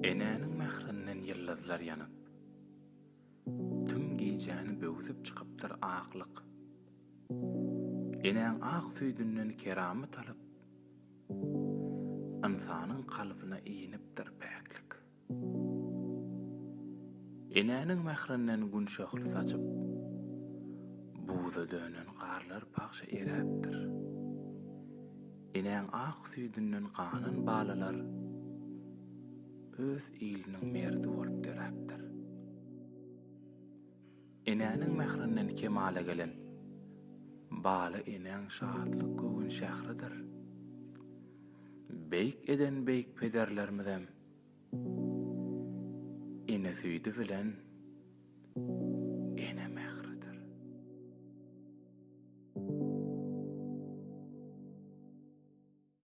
Enäniň mährininden ýyldızlar ýanyp, tüm giýjäni böwsüp çykypdyr aklyk. Enäň ak süýdünden keramet alyp, insanyň kalbyna iýnipdir päklik. Enäniň mährininden gün şöhly saçyp, buza dönen garlar pakşa eräpdir. Enäň ak süýdünden ganan balalar öz iýliniň merdi bolup deräpdir. Enäniň mährininden kemale gelen bala enäň şadlyk göwün şähridir. Beýik eden beýik pederlerimiz hem ene süýdi bilen